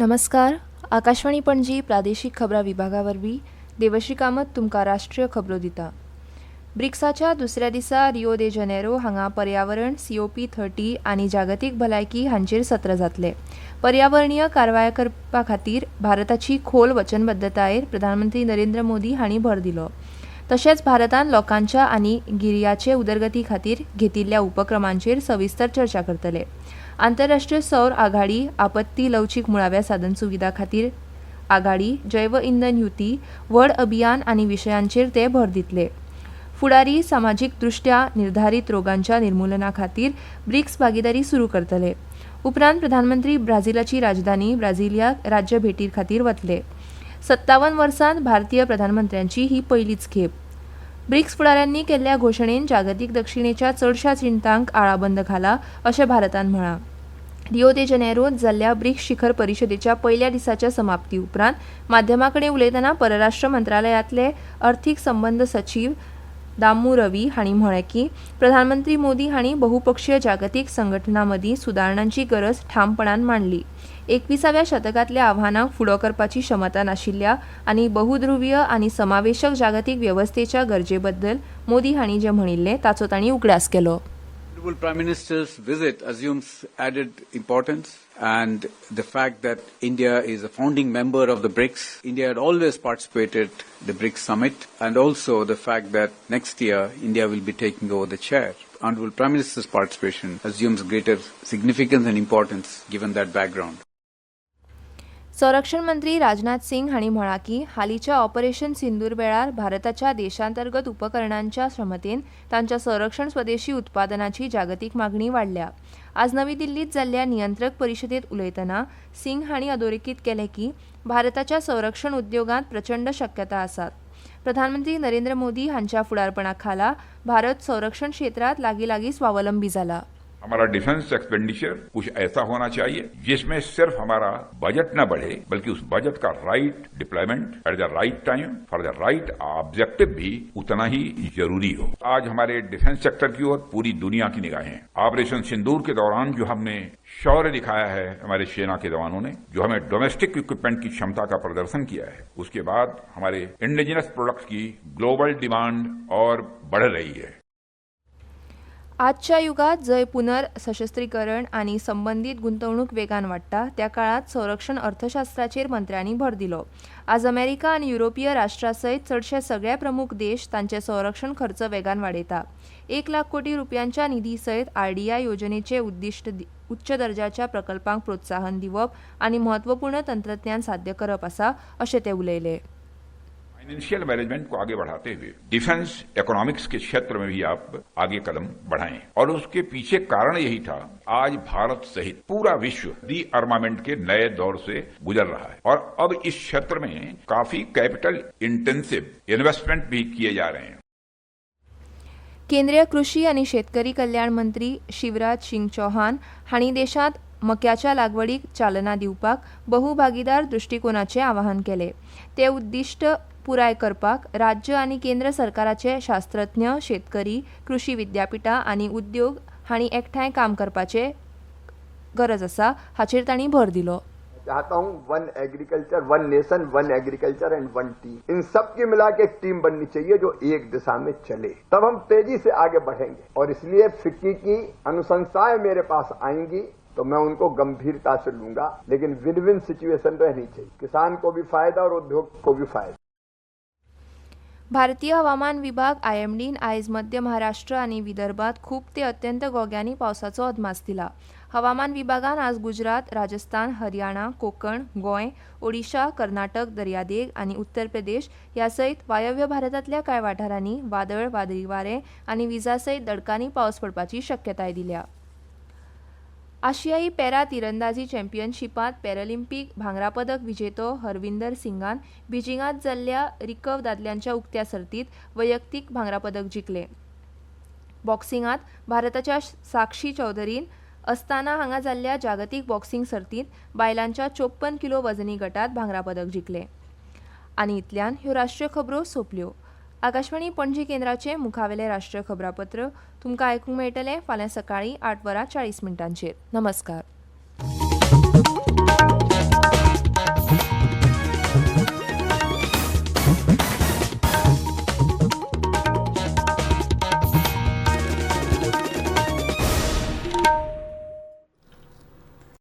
नमस्कार. आकाशवाणी पणजी प्रादेशीक खबरां विभागावरवीं देवश्री कामत तुमकां राष्ट्रीय खबरो दिता. ब्रिक्साच्या दुसऱ्या दिसा रिओ दे जनेरो हांगा पर्यावरण COP30 आनी जागतीक भलायकी हांचेर सत्र जातले. पर्यावरणीय कारवाया करपा खातीर भारताची खोल वचनबद्धतायेर प्रधानमंत्री नरेंद्र मोदी हांणी भर दिलो. तशेंच भारतान लोकांच्या आनी गिर्याचे उदरगती खातीर घेतिल्ल्या उपक्रमांचेर सविस्तर चर्चा करतले. आंतरराष्ट्रीय सौर आघाडी, आपत्ती लवचीक मुळाव्या साधनसुविधा खातीर आघाडी, जैव इंधन युती, व्हड अभियान आनी विशयांचेर ते भर दितले. फुडारी सामाजीक दृश्ट्या निर्धारीत रोगांच्या निर्मुलना खातीर ब्रिक्स भागीदारी सुरू करतले. उपरांत प्रधानमंत्री ब्राझीलाची राजधानी ब्राझिलियाक राज्य भेटी खातीर वतले. 57 वर्सांत भारतीय प्रधानमंत्र्यांची ही पयलीच खेप. ब्रिक्स फुडाऱ्यांनी केल्ल्या घोशणेन जागतीक दक्षिणेच्या चडशा चिंतांक आळाबंद घाला अशें भारतान म्हळां. रिओ दे जनेरोंत जाल्ल्या ब्रिक्स शिखर परिशदेच्या पयल्या दिसाच्या समाप्ती उपरांत माध्यमां कडेन उलयतना परराष्ट्र मंत्रालयातले अर्थीक संबंद सचीव दामू रवी हांणी म्हळें की प्रधानमंत्री मोदी हांणी बहुपक्षीय जागतीक संघटनां मदीं सुदारणांची गरज ठामपणान मांडली. 21व्या शतकांतल्या आव्हानांक फुडो करपाची क्षमता नाशिल्ल्या आनी बहुध्रुवीय आनी समावेशक जागतीक वेवस्थेच्या गरजेबद्दल मोदी हांणी जें म्हणिल्लें ताचो तांणी उगडास केलो. Honorable Prime Minister's visit assumes added importance, and the fact that India is a founding member of the BRICS. India had always participated the BRICS summit, and also the fact that next year India will be taking over the chair. Honorable Prime Minister's participation assumes greater significance and importance given that background. संरक्षण मंत्री राजनाथ सिंग हांणी म्हळां की हालींच्या operation सिंदूर वेळार भारताच्या देशांतर्गत उपकरणांच्या क्षमतेन तांच्या संरक्षण स्वदेशी उत्पादनाची जागतीक मागणी वाडल्या. आज नवी दिल्लीत जाल्ल्या नियंत्रक परिशदेत उलयतना सिंग हांणी अधोरेखीत केलें की भारताच्या संरक्षण उद्योगांत प्रचंड शक्यता आसात. प्रधानमंत्री नरेंद्र मोदी हांच्या फुडारपणा खाला भारत संरक्षण क्षेत्रात लागीं स्वावलंबी जाला. हमारा डिफेंस एक्सपेंडिचर कुछ ऐसा होना चाहिए जिसमें सिर्फ हमारा बजट न बढ़े, बल्कि उस बजट का right deployment at the right time for the right objective भी उतना ही जरूरी हो. आज हमारे डिफेंस सेक्टर की ओर पूरी दुनिया की निगाहें. ऑपरेशन सिंदूर के दौरान जो हमने शौर्य दिखाया है हमारे सेना के जवानों ने, जो हमें डोमेस्टिक इक्विपमेंट की क्षमता का प्रदर्शन किया है, उसके बाद हमारे इंडिजिनस प्रोडक्ट्स की ग्लोबल डिमांड और बढ़ रही है. आजच्या युगात जंय पुनर्सशस्त्रीकरण आनी संबंधीत गुंतवणूक वेगान वाडटा त्या काळात संरक्षण अर्थशास्त्राचेर मंत्र्यांनी भर दिलो. आज अमेरिका आनी युरोपीय राष्ट्रां सयत चडशे सगळे प्रमुख देश तांचे संरक्षण खर्च वेगान वाडयता. 1 लाख कोटी रुपयांच्या निधी सयत RDI योजनेचे उद्दिष्ट उच्च दर्जाच्या प्रकल्पांक प्रोत्साहन दिवप आनी महत्वपूर्ण तंत्रज्ञान साध्य करप आसा अशें ते उलयले. फाइनेंशियल मैनेजमेंट को आगे बढ़ाते हुए डिफेंस इकोनॉमिक्स के क्षेत्र में भी आप आगे कदम बढ़ाएं, और उसके पीछे कारण यही था आज भारत सहित पूरा विश्व डी आर्मामेंट के नए दौर से गुजर रहा है, और अब इस क्षेत्र में काफी कैपिटल इंटेंसिव इन्वेस्टमेंट भी किए जा रहे हैं. केंद्रीय कृषी आनी शेतकरी कल्याण मंत्री शिवराज सिंग चौहान हांणी देशांत मक्याच्या लागवडीक चालना दिवपाक बहुभागीदार दृष्टिकोनाचें आवाहन केलें. ते उद्दिष्ट पुराय करपाक राज्य आनी केंद्र सरकाराचे शास्त्रज्ञ, शेतकरी, कृषी विद्यापिठां आनी उद्योग हांणी एकठांय काम करपाचे गरज आसा हाचेर तांणी भर दिलो. चाहता हूँ one agriculture, one nation, one agriculture and one team, इन सब की मिला के एक टीम बननी चाहिए जो एक दिशा में चले, तब हम तेजी से आगे बढ़ेंगे. और इसलिए फिक्की की अनुशंसाएं मेरे पास आएंगी तो मैं उनको गंभीरता से लूंगा, लेकिन विन विन सिचुएशन रहनी चाहिए. किसान को भी फायदा और उद्योग को भी फायदा. भारतीय हवामान विभाग IMDन आयज मध्य महाराष्ट्र आनी विदर्भात खूब ते अत्यंत गोग्यांनी पावसाचो अदमास दिला. हवामान विभागान आज गुजरात, राजस्थान, हरियाणा, कोकण, गोंय, ओडिशा, कर्नाटक, दर्यादेग आनी उत्तर प्रदेश ह्या सयत वायव्य भारतांतल्या कांय वाठारांनी वादळ, वादळी वारें आनी विजा सयत दडकांनी पावस पडपाची शक्यताय दिल्या. आशियाई पॅरा तिरंदाजी चॅम्पियनशिपांत पॅरालिंपीक भांगरा पदक विजेतो हरविंदर सिंगान बिजिंगांत जाल्ल्या रिकर्व दादल्यांच्या उक्त्या सर्तींत वैयक्तीक भांगरा पदक जिखलें. बॉक्सिंगांत भारताच्या साक्षी चौधरीन अस्ताना हांगा जाल्ल्या जागतीक बॉक्सिंग सर्तींत बायलांच्या 54 किलो वजनी गटांत भांगरा पदक जिखलें. आनी इतल्यान ह्यो राष्ट्रीय खबरो सोंपल्यो. आकाशवाणी पणजी केंद्राचे मुखावेले राष्ट्रीय खबरापत्र तुमकां आयकूंक मेळटलें फाल्यां सकाळीं 8:40 नमस्कार.